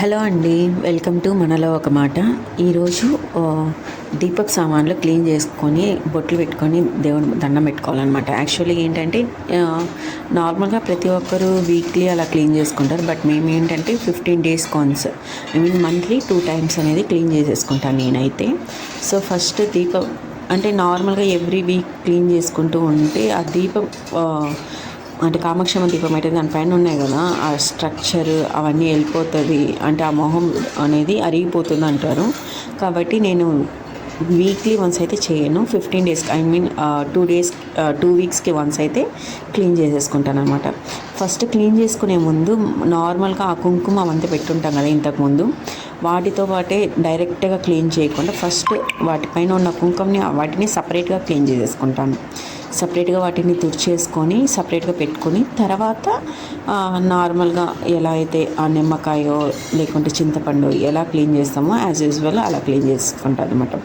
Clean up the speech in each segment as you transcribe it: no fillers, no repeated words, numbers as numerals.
Hello అండి, welcome to మనలో ఒక మాట. ఈరోజు దీపపు సామాన్లు క్లీన్ చేసుకొని బొట్లు పెట్టుకొని దేవుని దండం పెట్టుకోవాలన్నమాట. యాక్చువల్లీ ఏంటంటే నార్మల్గా ప్రతి ఒక్కరు వీక్లీ అలా క్లీన్ చేసుకుంటారు. బట్ మేము ఏంటంటే 15 days once, I mean monthly 2 times అనేది క్లీన్ చేసేసుకుంటాను నేనైతే. సో ఫస్ట్ దీపం అంటే నార్మల్గా ఎవ్రీ వీక్ క్లీన్ చేసుకుంటూ ఉంటే ఆ దీపం అంటే కామాక్షమ్మ దీపం అయితే దానిపైన ఉన్నాయి కదా, ఆ స్ట్రక్చర్ అవన్నీ వెళ్ళిపోతుంది, అంటే ఆ మొహం అనేది అరిగిపోతుంది అంటారు. కాబట్టి నేను వీక్లీ వన్స్ అయితే చేయను, 15 days, ఐ మీన్ 2 weeksకి వన్స్ అయితే క్లీన్ చేసేసుకుంటాను అనమాట. ఫస్ట్ క్లీన్ చేసుకునే ముందు నార్మల్గా ఆ కుంకుమ అవంతా పెట్టుంటాం కదా ఇంతకుముందు, వాటితో పాటే డైరెక్ట్గా క్లీన్ చేయకుండా ఫస్ట్ వాటిపైన ఉన్న కుంకుమని వాటిని సపరేట్గా క్లీన్ చేసేసుకుంటాను. సపరేట్గా వాటిని తుడిచేసుకొని సపరేట్గా పెట్టుకొని తర్వాత నార్మల్గా ఎలా అయితే ఆ నిమ్మకాయో లేకుంటే చింతపండు ఎలా క్లీన్ చేస్తామో యాజ్ యూజువల్ అలా క్లీన్ చేసుకుంటాను అనమాట.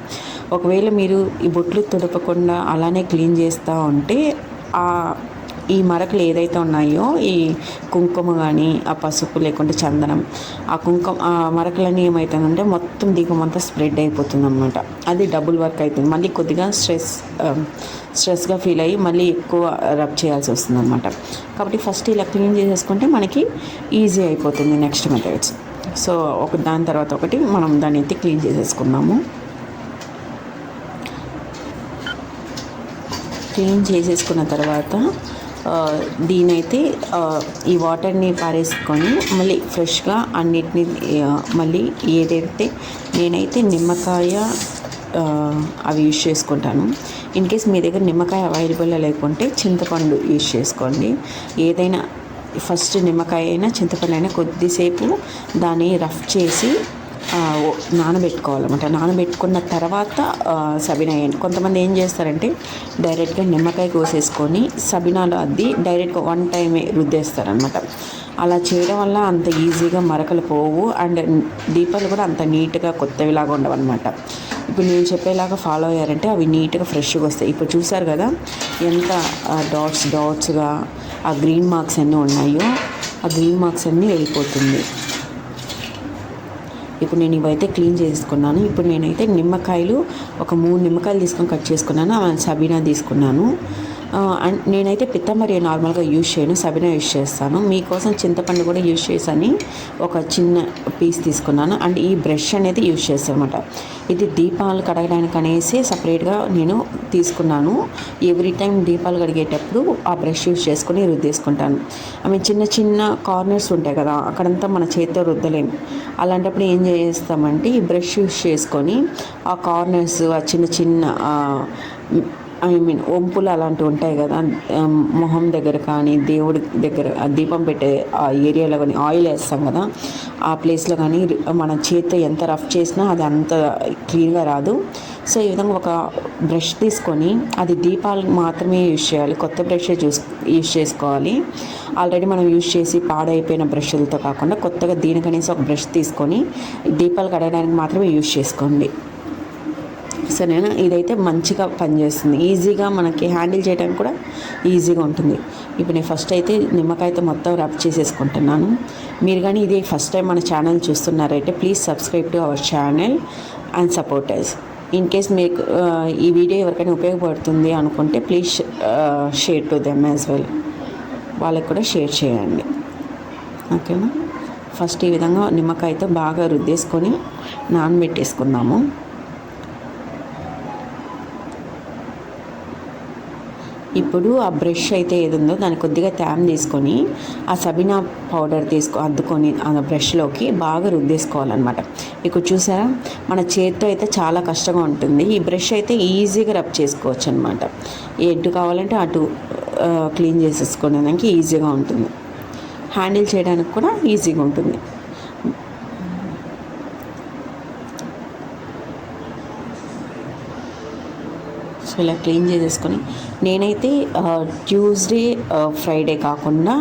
ఒకవేళ మీరు ఈ బొట్లు తుడపకుండా అలానే క్లీన్ చేస్తూ ఉంటే ఈ మరకలు ఏదైతే ఉన్నాయో, ఈ కుంకుమ కానీ ఆ పసుపు లేకుంటే చందనం, ఆ మరకలన్నీ ఏమవుతుందంటే మొత్తం దీపం అంతా స్ప్రెడ్ అయిపోతుంది అనమాట. అది డబుల్ వర్క్ అవుతుంది. మళ్ళీ కొద్దిగా స్ట్రెస్గా ఫీల్ అయ్యి మళ్ళీ ఎక్కువ రబ్ చేయాల్సి వస్తుంది అనమాట. కాబట్టి ఫస్ట్ ఇలా క్లీన్ చేసేసుకుంటే మనకి ఈజీ అయిపోతుంది నెక్స్ట్ మెథడ్స్. సో దాని తర్వాత ఒకటి మనం దాన్ని అయితే క్లీన్ చేసేసుకున్నాము. క్లీన్ చేసేసుకున్న తర్వాత దీనైతే ఈ వాటర్ని పారేసుకొని మళ్ళీ ఫ్రెష్గా అన్నిటినీ మళ్ళీ ఏదైతే నేనైతే నిమ్మకాయ అవి యూజ్ చేసుకుంటాను. ఇన్ కేస్ మీ దగ్గర నిమ్మకాయ అవైలబుల్లో లేకుంటే చింతపండు యూజ్ చేసుకోండి. ఏదైనా ఫస్ట్ నిమ్మకాయ అయినా చింతపండు అయినా కొద్దిసేపు దాన్ని రఫ్ చేసి నానబెట్టుకోవాలన్నమాట. నానబెట్టుకున్న తర్వాత సబీనా వేయండి. కొంతమంది ఏం చేస్తారంటే డైరెక్ట్గా నిమ్మకాయ కోసేసుకొని సబీనాలో అద్ది డైరెక్ట్గా 1 time రుద్దేస్తారనమాట. అలా చేయడం వల్ల అంత ఈజీగా మరకలు పోవు, అండ్ దీపాలు కూడా అంత నీట్గా కొత్తవిలాగా ఉండవన్నమాట. ఇప్పుడు నేను చెప్పేలాగా ఫాలో అయ్యారంటే అవి నీట్గా ఫ్రెష్గా వస్తాయి. ఇప్పుడు చూసారు కదా ఎంత డాట్స్గా ఆ గ్రీన్ మార్క్స్ అన్నీ ఉన్నాయో, ఆ గ్రీన్ మార్క్స్ అన్నీ వెళ్ళిపోతుంది. ఇప్పుడు నేను ఇవైతే క్లీన్ చేసుకున్నాను. ఇప్పుడు నేనైతే నిమ్మకాయలు ఒక 3 నిమ్మకాయలు తీసుకొని కట్ చేసుకున్నాను. సబీనా తీసుకున్నాను. అండ్ నేనైతే పిత్తమరి నార్మల్గా యూజ్ చేయను, సబీనా యూజ్ చేస్తాను. మీకోసం చింతపండు కూడా యూజ్ చేసని ఒక చిన్న పీస్ తీసుకున్నాను. అండ్ ఈ బ్రష్ అనేది యూజ్ చేస్తాను అనమాట. ఇది దీపాలు కడగడానికి అనేసి సపరేట్గా నేను తీసుకున్నాను. ఎవ్రీ టైం దీపాలు కడిగేటప్పుడు ఆ బ్రష్ యూజ్ చేసుకొని రుద్దేసుకుంటాను. చిన్న చిన్న కార్నర్స్ ఉంటాయి కదా, అక్కడంతా మన చేతితో రుద్దలేము. అలాంటప్పుడు ఏం చేస్తామంటే ఈ బ్రష్ యూజ్ చేసుకొని ఆ కార్నర్స్, ఆ చిన్న చిన్న వంపులు అలాంటివి ఉంటాయి కదా, మొహం దగ్గర కానీ దేవుడి దగ్గర దీపం పెట్టే ఆ ఏరియాలో కానీ ఆయిల్ వేస్తాం కదా, ఆ ప్లేస్లో కానీ మన చేతితో ఎంత రఫ్ చేసినా అది అంత క్లీన్గా రాదు. సో ఈ విధంగా ఒక బ్రష్ తీసుకొని అది దీపాలకు మాత్రమే యూజ్ చేయాలి, కొత్త బ్రష్ యూజ్ చేసుకోవాలి. ఆల్రెడీ మనం యూజ్ చేసి పాడైపోయిన బ్రష్లతో కాకుండా కొత్తగా దీనికనేసి ఒక బ్రష్ తీసుకొని దీపాలు కడగడానికి మాత్రమే యూజ్ చేసుకోండి. సరేనా? ఇదైతే మంచిగా పనిచేస్తుంది, ఈజీగా మనకి హ్యాండిల్ చేయడానికి కూడా ఈజీగా ఉంటుంది. ఇప్పుడు నేను ఫస్ట్ అయితే నిమ్మకాయతో మొత్తం రబ్ చేసేసుకుంటున్నాను. మీరు కానీ ఇది ఫస్ట్ టైం మన ఛానల్ చూస్తున్నారైతే please subscribe to our channel and support us. In case మీకు ఈ వీడియో ఎవరికైనా ఉపయోగపడుతుంది అనుకుంటే please share to them as well, వాళ్ళకి కూడా షేర్ చేయండి. ఓకేనా? ఫస్ట్ ఈ విధంగా నిమ్మకాయతో బాగా రుద్దేసుకొని నానబెట్టేసుకున్నాము. ఇప్పుడు ఆ బ్రష్ అయితే ఏది ఉందో దాన్ని కొద్దిగా ట్యామ్ తీసుకొని ఆ సబీనా పౌడర్ అద్దుకొని ఆ బ్రష్లోకి బాగా రుద్దేసుకోవాలన్నమాట. ఇక్కడ చూసారా, మన చేతితో అయితే చాలా కష్టంగా ఉంటుంది. ఈ బ్రష్ అయితే ఈజీగా రబ్ చేసుకోవచ్చు అనమాట. ఎటు కావాలంటే అటు క్లీన్ చేసేసుకోవడానికి ఈజీగా ఉంటుంది, హ్యాండిల్ చేయడానికి కూడా ఈజీగా ఉంటుంది. సో ఇలా క్లీన్ చేసేసుకొని నేనైతే ట్యూస్డే ఫ్రైడే కాకుండా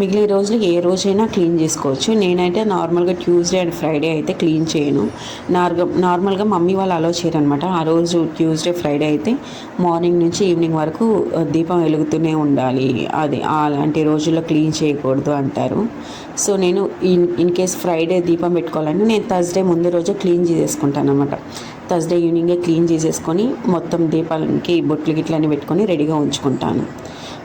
మిగిలిన రోజులు ఏ రోజైనా క్లీన్ చేసుకోవచ్చు. నేనైతే నార్మల్గా ట్యూస్డే అండ్ ఫ్రైడే అయితే క్లీన్ చేయను. నార్మల్గా మమ్మీ వాళ్ళు అలో చేయరనమాట. ఆ రోజు ట్యూస్డే ఫ్రైడే అయితే మార్నింగ్ నుంచి ఈవినింగ్ వరకు దీపం వెలుగుతూనే ఉండాలి, అది అలాంటి రోజుల్లో క్లీన్ చేయకూడదు అంటారు. సో నేను ఇన్ కేస్ ఫ్రైడే దీపం పెట్టుకోవాలంటే నేను థర్స్డే ముందు రోజే క్లీన్ చేసేసుకుంటాను అనమాట. థర్స్డే ఈవినింగే క్లీన్ చేసేసుకొని మొత్తం దీపాలకి బొట్లు గిట్లన్నీ పెట్టుకొని రెడీగా ఉంచుకుంటాను.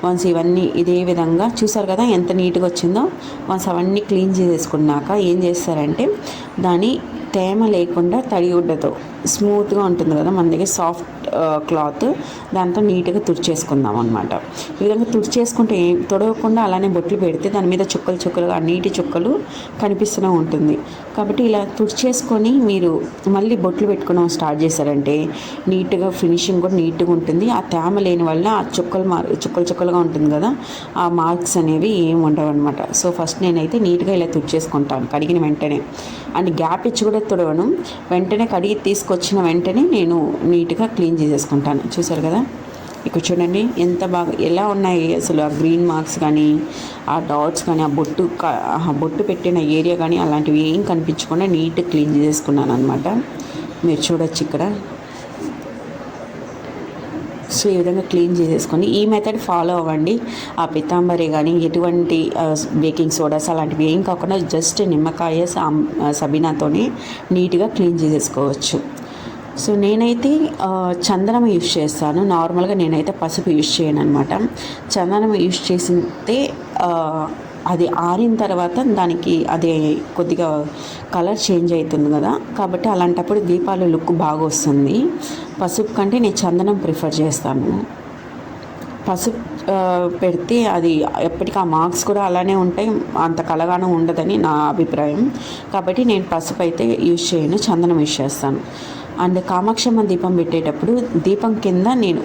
వన్స్ ఇవన్నీ ఇదే విధంగా చూసారు కదా ఎంత నీట్గా వచ్చిందో. వన్స్ అవన్నీ క్లీన్ చేసేసుకున్నాక ఏం చేస్తారంటే దాని తేమ లేకుండా తడి గుడ్డతో స్మూత్గా ఉంటుంది కదా మన దగ్గర సాఫ్ట్ క్లాత్, దాంతో నీట్గా తుడిచేసుకుందాం అనమాట. ఈ విధంగా తుడిచేసుకుంటే తొడవకుండా అలానే బొట్లు పెడితే దాని మీద చుక్కలు చుక్కలుగా నీటి చుక్కలు కనిపిస్తూనే ఉంటుంది. కాబట్టి ఇలా తుడిచేసుకొని మీరు మళ్ళీ బొట్లు పెట్టుకోవడం స్టార్ట్ చేశారంటే నీట్గా ఫినిషింగ్ కూడా నీట్గా ఉంటుంది. ఆ తేమ లేని వల్ల ఆ చుక్కలు చుక్కలుగా ఉంటుంది కదా, ఆ మార్క్స్ అనేవి ఏం ఉండవు అనమాట. సో ఫస్ట్ నేనైతే నీట్గా ఇలా తుడిచేసుకుంటాను కడిగిన వెంటనే. అండ్ గ్యాప్ ఇచ్చి కూడా తుడవను, వెంటనే కడిగి తీసుకొచ్చిన వెంటనే నేను నీట్గా క్లీన్ చేసేసుకుంటాను. చూసారు కదా ఇక్కడ చూడండి ఎంత బాగా ఎలా ఉన్నాయి అసలు. ఆ గ్రీన్ మార్క్స్ కానీ ఆ డాట్స్ కానీ ఆ బొట్టు పెట్టిన ఏరియా కానీ అలాంటివి ఏం కనిపించకుండా నీట్గా క్లీన్ చేసేసుకున్నాను అనమాట. మీరు చూడొచ్చు ఇక్కడ. సో ఈ విధంగా క్లీన్ చేసేసుకొని ఈ మెథడ్ ఫాలో అవ్వండి. ఆ పితాంబరి కానీ ఎటువంటి బేకింగ్ సోడాస్ అలాంటివి ఏం కాకుండా జస్ట్ నిమ్మకాయ సబీనాతోనే నీట్గా క్లీన్ చేసేసుకోవచ్చు. సో నేనైతే చందనం యూజ్ చేస్తాను. నార్మల్గా నేనైతే పసుపు యూజ్ చేయను అనమాట. చందనం యూజ్ చేస్తే అది ఆరిన తర్వాత దానికి అది కొద్దిగా కలర్ చేంజ్ అవుతుంది కదా, కాబట్టి అలాంటప్పుడు దీపాలు లుక్ బాగా వస్తుంది. పసుపు కంటే నేను చందనం ప్రిఫర్ చేస్తాను. పసుపు పెడితే అది ఎప్పటికీ ఆ మార్క్స్ కూడా అలానే ఉంటాయి, అంత కలగానే ఉండదని నా అభిప్రాయం. కాబట్టి నేను పసుపు అయితే యూజ్ చేయను, చందనం యూజ్ చేస్తాను. అండ్ కామాక్షమ్మ దీపం పెట్టేటప్పుడు దీపం కింద నేను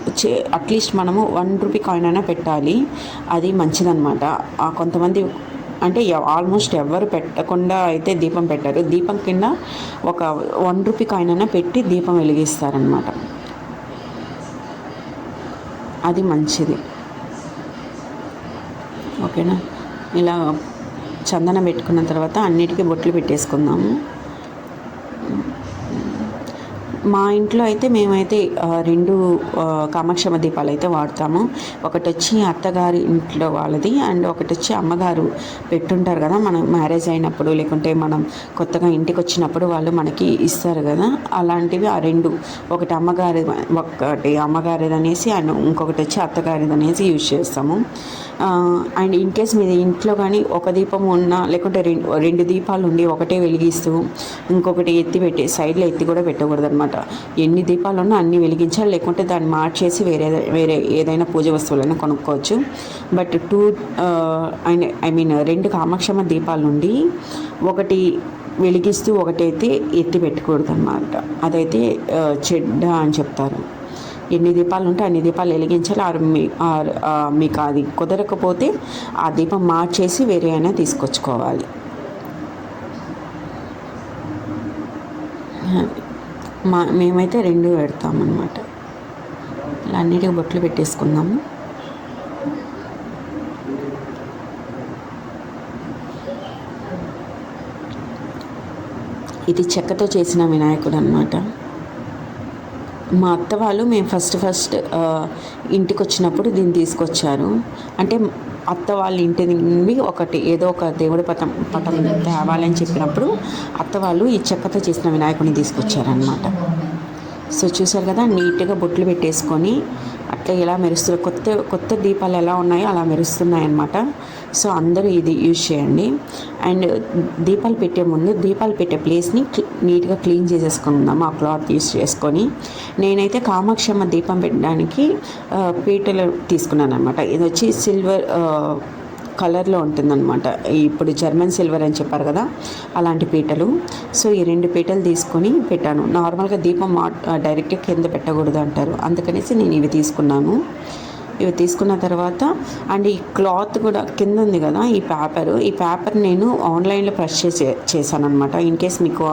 అట్లీస్ట్ మనము 1 రూపీ కాయిన్ అయినా పెట్టాలి, అది మంచిదన్నమాట. కొంతమంది అంటే ఆల్మోస్ట్ ఎవరు పెట్టకుండా అయితే దీపం పెట్టారు. దీపం కింద ఒక 1 రూపీ కాయిన్ అయినా పెట్టి దీపం వెలిగిస్తారనమాట, అది మంచిది. ఓకేనా. ఇలా చందనం పెట్టుకున్న తర్వాత అన్నిటికీ బొట్లు పెట్టేసుకుందాము. మా ఇంట్లో అయితే మేమైతే 2 కామాక్షమ్మ దీపాలు అయితే వాడతాము. ఒకటి వచ్చి అత్తగారి ఇంట్లో వాళ్ళది, అండ్ ఒకటి వచ్చి అమ్మగారు పెట్టుంటారు కదా మనం మ్యారేజ్ అయినప్పుడు, లేకుంటే మనం కొత్తగా ఇంటికి వచ్చినప్పుడు వాళ్ళు మనకి ఇస్తారు కదా, అలాంటివి ఆ 2, ఒకటి అమ్మగారిది అనేసి అండ్ ఇంకొకటి వచ్చి అత్తగారిది అనేసి యూజ్ చేస్తాము. అండ్ ఇన్ కేస్ మీద ఇంట్లో కానీ ఒక దీపం ఉన్నా లేకుంటే 2 దీపాలు ఉండి ఒకటే వెలిగిస్తూ ఇంకొకటి ఎత్తి పెట్టి సైడ్లో ఎత్తి కూడా పెట్టకూడదు అనమాట. ఎన్ని దీపాలు ఉన్నా అన్నీ వెలిగించాలి, లేకుంటే దాన్ని మార్చేసి వేరే ఏదైనా పూజ వస్తువులైనా కొనుక్కోవచ్చు. బట్ 2 కామాక్షమ్మ దీపాల నుండి ఒకటి వెలిగిస్తూ ఒకటైతే ఎత్తి పెట్టకూడదు అన్నమాట. అదైతే చెడ్డ అని చెప్తారు. ఎన్ని దీపాలు ఉంటే అన్ని దీపాలు వెలిగించాలి. మీకు అది కుదరకపోతే ఆ దీపం మార్చేసి వేరే అయినా తీసుకొచ్చుకోవాలి. మేమైతే 2 పెడతామన్నమాట. ఇలా అన్నిటికీ బొట్లు పెట్టేసుకుందాము. ఇది చెక్కతో చేసిన వినాయకుడు అన్నమాట. మా అత్త వాళ్ళు మేము ఫస్ట్ ఇంటికి వచ్చినప్పుడు దీన్ని తీసుకొచ్చారు. అంటే అత్త వాళ్ళ ఇంటి నుండి ఏదో ఒక దేవుడి పటం తేవాలని చెప్పినప్పుడు అత్త వాళ్ళు ఈ చెక్కతో చేసిన వినాయకుడిని తీసుకొచ్చారనమాట. సో చూసారు కదా నీట్గా బొట్లు పెట్టేసుకొని అట్లా ఎలా మెరుస్తుంది, కొత్త దీపాలు ఎలా ఉన్నాయో అలా మెరుస్తున్నాయి అన్నమాట. సో అందరూ ఇది యూజ్ చేయండి. అండ్ దీపాలు పెట్టే ముందు దీపాలు పెట్టే ప్లేస్ని నీట్గా క్లీన్ చేసేసుకుందాం ఆ క్లాత్ యూజ్ చేసుకొని. నేనైతే కామాక్షమ్మ దీపం పెట్టడానికి పీటలు తీసుకున్నాను అనమాట. ఇది వచ్చి సిల్వర్ కలర్లో ఉంటుందన్నమాట. ఇప్పుడు జర్మన్ సిల్వర్ అని చెప్పారు కదా, అలాంటి పీటలు. సో ఈ 2 పీటలు తీసుకొని పెట్టాను. నార్మల్గా దీపం డైరెక్ట్గా కింద పెట్టకూడదు అంటారు, అందుకనేసి నేను ఇవి తీసుకున్నాను. ఇవి తీసుకున్న తర్వాత అండ్ ఈ క్లాత్ కూడా కింద ఉంది కదా, ఈ పేపర్ నేను ఆన్లైన్లో ప్రెస్ చేశాను అనమాట. ఇన్ కేస్ మీకు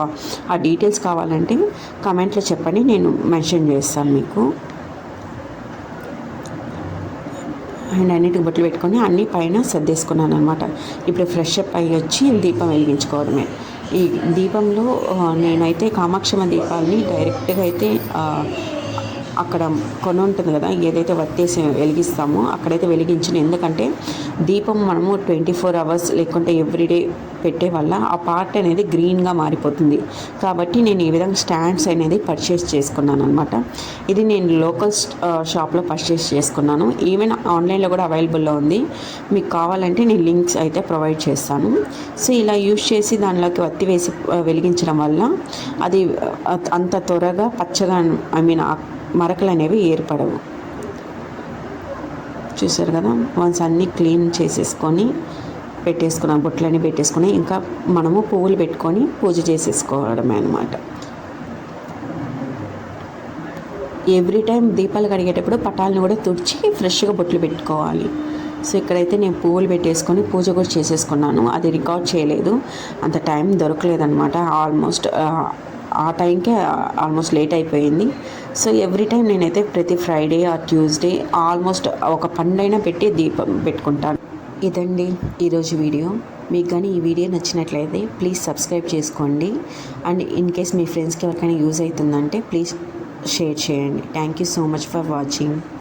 ఆ డీటెయిల్స్ కావాలంటే కమెంట్లో చెప్పండి, నేను మెన్షన్ చేస్తాను మీకు. అండ్ అన్నిటికి బొట్లు పెట్టుకొని అన్నీ పైన సర్దేసుకున్నాను అనమాట. ఇప్పుడు ఫ్రెష్ అప్ అయ్యి వచ్చి దీపం వెలిగించుకోవడమే. ఈ దీపంలో నేనైతే కామాక్షమ్మ దీపాలని డైరెక్ట్గా అయితే అక్కడ కొన ఉంటుంది కదా, ఏదైతే వత్తేసి వెలిగిస్తామో అక్కడైతే వెలిగించిన. ఎందుకంటే దీపం మనము 24 అవర్స్ లేకుంటే ఎవ్రీడే పెట్టే వల్ల ఆ పార్ట్ అనేది గ్రీన్గా మారిపోతుంది. కాబట్టి నేను ఈ విధంగా స్టాండ్స్ అనేది పర్చేస్ చేసుకున్నాను అనమాట. ఇది నేను లోకల్ షాప్లో పర్చేస్ చేసుకున్నాను. ఈవెన్ ఆన్లైన్లో కూడా అవైలబుల్లో ఉంది. మీకు కావాలంటే నేను లింక్స్ అయితే ప్రొవైడ్ చేస్తాను. సో ఇలా యూజ్ చేసి దానిలోకి వత్తి వేసి వెలిగించడం వల్ల అది అంత త్వరగా పచ్చగా మరకలు అనేవి ఏర్పడవు. చూసారు కదా, వన్స్ అన్నీ క్లీన్ చేసేసుకొని పెట్టేసుకున్నాం, బొట్లన్నీ పెట్టేసుకొని ఇంకా మనము పువ్వులు పెట్టుకొని పూజ చేసేసుకోవడమే అనమాట. ఎవ్రీ టైం దీపాలు కడిగేటప్పుడు పటాలను కూడా తుడిచి ఫ్రెష్గా బొట్లు పెట్టుకోవాలి. సో ఇక్కడైతే నేను పువ్వులు పెట్టేసుకొని పూజ కూడా చేసేసుకున్నాను. అది రికార్డ్ చేయలేదు, అంత టైం దొరకలేదనమాట. ఆల్మోస్ట్ ఆ టైంకే ఆల్మోస్ట్ లేట్ అయిపోయింది. సో ఎవ్రీ టైం నేనైతే ప్రతి ఫ్రైడే ఆర్ ట్యూస్డే ఆల్మోస్ట్ ఒక పండైనా పెట్టి దీపం పెట్టుకుంటాను. ఇదండి ఈరోజు వీడియో. మీకు కానీ ఈ వీడియో నచ్చినట్లయితే ప్లీజ్ సబ్స్క్రైబ్ చేసుకోండి. అండ్ ఇన్ కేస్ మీ ఫ్రెండ్స్కి ఎవరికైనా యూజ్ అవుతుందంటే ప్లీజ్ షేర్ చేయండి. Thank you so much for watching.